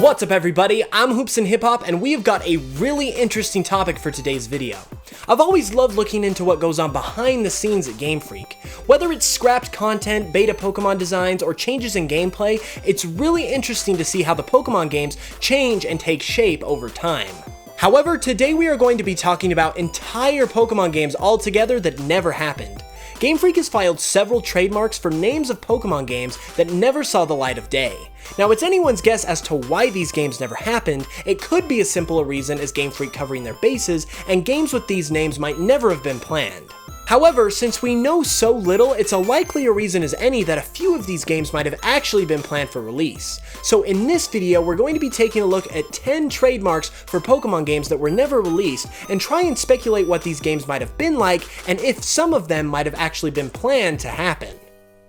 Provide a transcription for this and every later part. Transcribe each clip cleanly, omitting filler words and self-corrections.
What's up everybody, I'm HoopsandHipHop and we have got a really interesting topic for today's video. I've always loved looking into what goes on behind the scenes at Game Freak. Whether it's scrapped content, beta Pokemon designs, or changes in gameplay, it's really interesting to see how the Pokemon games change and take shape over time. However, today we are going to be talking about entire Pokemon games altogether that never happened. Game Freak has filed several trademarks for names of Pokemon games that never saw the light of day. Now, it's anyone's guess as to why these games never happened. It could be as simple a reason as Game Freak covering their bases, and games with these names might never have been planned. However, since we know so little, it's a likelier reason as any that a few of these games might have actually been planned for release. So in this video, we're going to be taking a look at 10 trademarks for Pokemon games that were never released, and try and speculate what these games might have been like, and if some of them might have actually been planned to happen.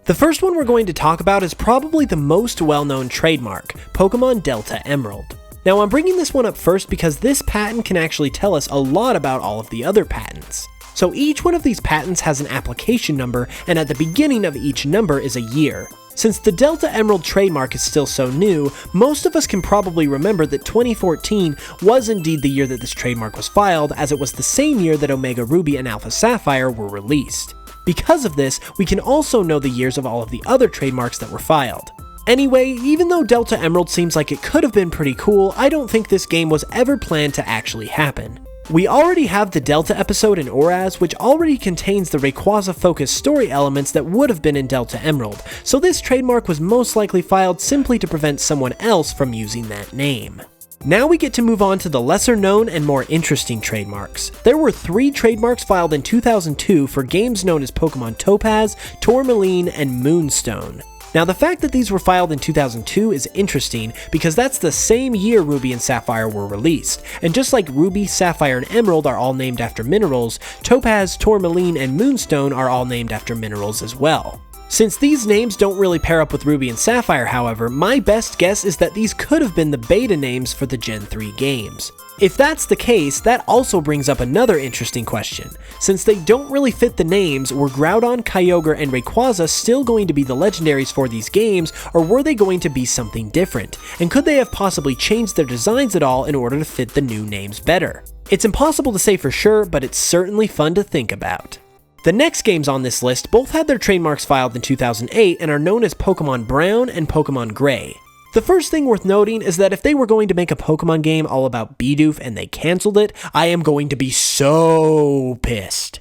The first one we're going to talk about is probably the most well-known trademark, Pokemon Delta Emerald. Now I'm bringing this one up first because this patent can actually tell us a lot about all of the other patents. So each one of these patents has an application number, and at the beginning of each number is a year. Since the Delta Emerald trademark is still so new, most of us can probably remember that 2014 was indeed the year that this trademark was filed, as it was the same year that Omega Ruby and Alpha Sapphire were released. Because of this, we can also know the years of all of the other trademarks that were filed. Anyway, even though Delta Emerald seems like it could have been pretty cool, I don't think this game was ever planned to actually happen. We already have the Delta episode in Oraz, which already contains the Rayquaza-focused story elements that would have been in Delta Emerald, so this trademark was most likely filed simply to prevent someone else from using that name. Now we get to move on to the lesser known and more interesting trademarks. There were 3 trademarks filed in 2002 for games known as Pokemon Topaz, Tourmaline, and Moonstone. Now the fact that these were filed in 2002 is interesting because that's the same year Ruby and Sapphire were released, and just like Ruby, Sapphire, and Emerald are all named after minerals, Topaz, Tourmaline, and Moonstone are all named after minerals as well. Since these names don't really pair up with Ruby and Sapphire, however, my best guess is that these could have been the beta names for the Gen 3 games. If that's the case, that also brings up another interesting question. Since they don't really fit the names, were Groudon, Kyogre, and Rayquaza still going to be the Legendaries for these games, or were they going to be something different? And could they have possibly changed their designs at all in order to fit the new names better? It's impossible to say for sure, but it's certainly fun to think about. The next games on this list both had their trademarks filed in 2008 and are known as Pokemon Brown and Pokemon Gray. The first thing worth noting is that if they were going to make a Pokemon game all about Bidoof and they cancelled it, I am going to be so pissed.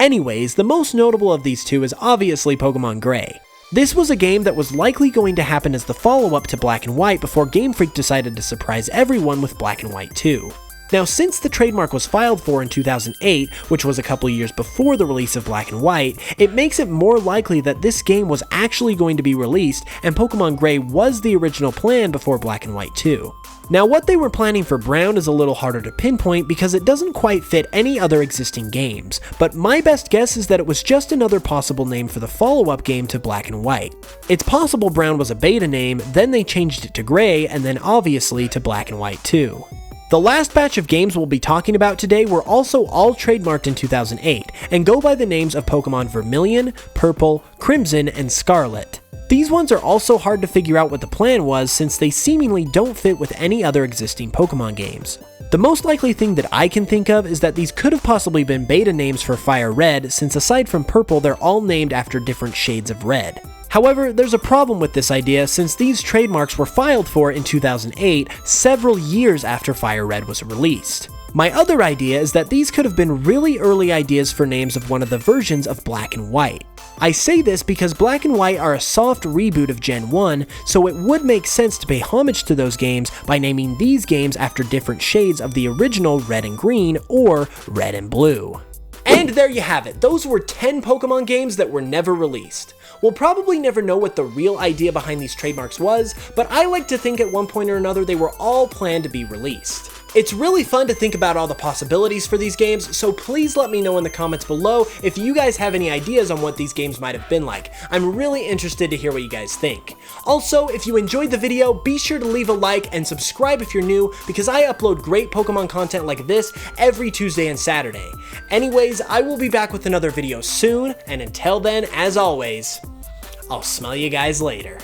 Anyways, the most notable of these two is obviously Pokemon Gray. This was a game that was likely going to happen as the follow-up to Black and White before Game Freak decided to surprise everyone with Black and White 2. Now, since the trademark was filed for in 2008, which was a couple years before the release of Black and White, it makes it more likely that this game was actually going to be released, and Pokemon Gray was the original plan before Black and White 2. Now, what they were planning for Brown is a little harder to pinpoint because it doesn't quite fit any other existing games, but my best guess is that it was just another possible name for the follow-up game to Black and White. It's possible Brown was a beta name, then they changed it to Gray, and then obviously to Black and White 2. The last batch of games we'll be talking about today were also all trademarked in 2008, and go by the names of Pokemon Vermillion, Purple, Crimson, and Scarlet. These ones are also hard to figure out what the plan was since they seemingly don't fit with any other existing Pokemon games. The most likely thing that I can think of is that these could have possibly been beta names for Fire Red, since aside from Purple they're all named after different shades of red. However, there's a problem with this idea since these trademarks were filed for in 2008, several years after Fire Red was released. My other idea is that these could have been really early ideas for names of one of the versions of Black and White. I say this because Black and White are a soft reboot of Gen 1, so it would make sense to pay homage to those games by naming these games after different shades of the original Red and Green or Red and Blue. And there you have it, those were 10 Pokemon games that were never released. We'll probably never know what the real idea behind these trademarks was, but I like to think at one point or another they were all planned to be released. It's really fun to think about all the possibilities for these games, so please let me know in the comments below if you guys have any ideas on what these games might have been like. I'm really interested to hear what you guys think. Also, if you enjoyed the video, be sure to leave a like and subscribe if you're new, because I upload great Pokemon content like this every Tuesday and Saturday. Anyways, I will be back with another video soon, and until then, as always, I'll smell you guys later.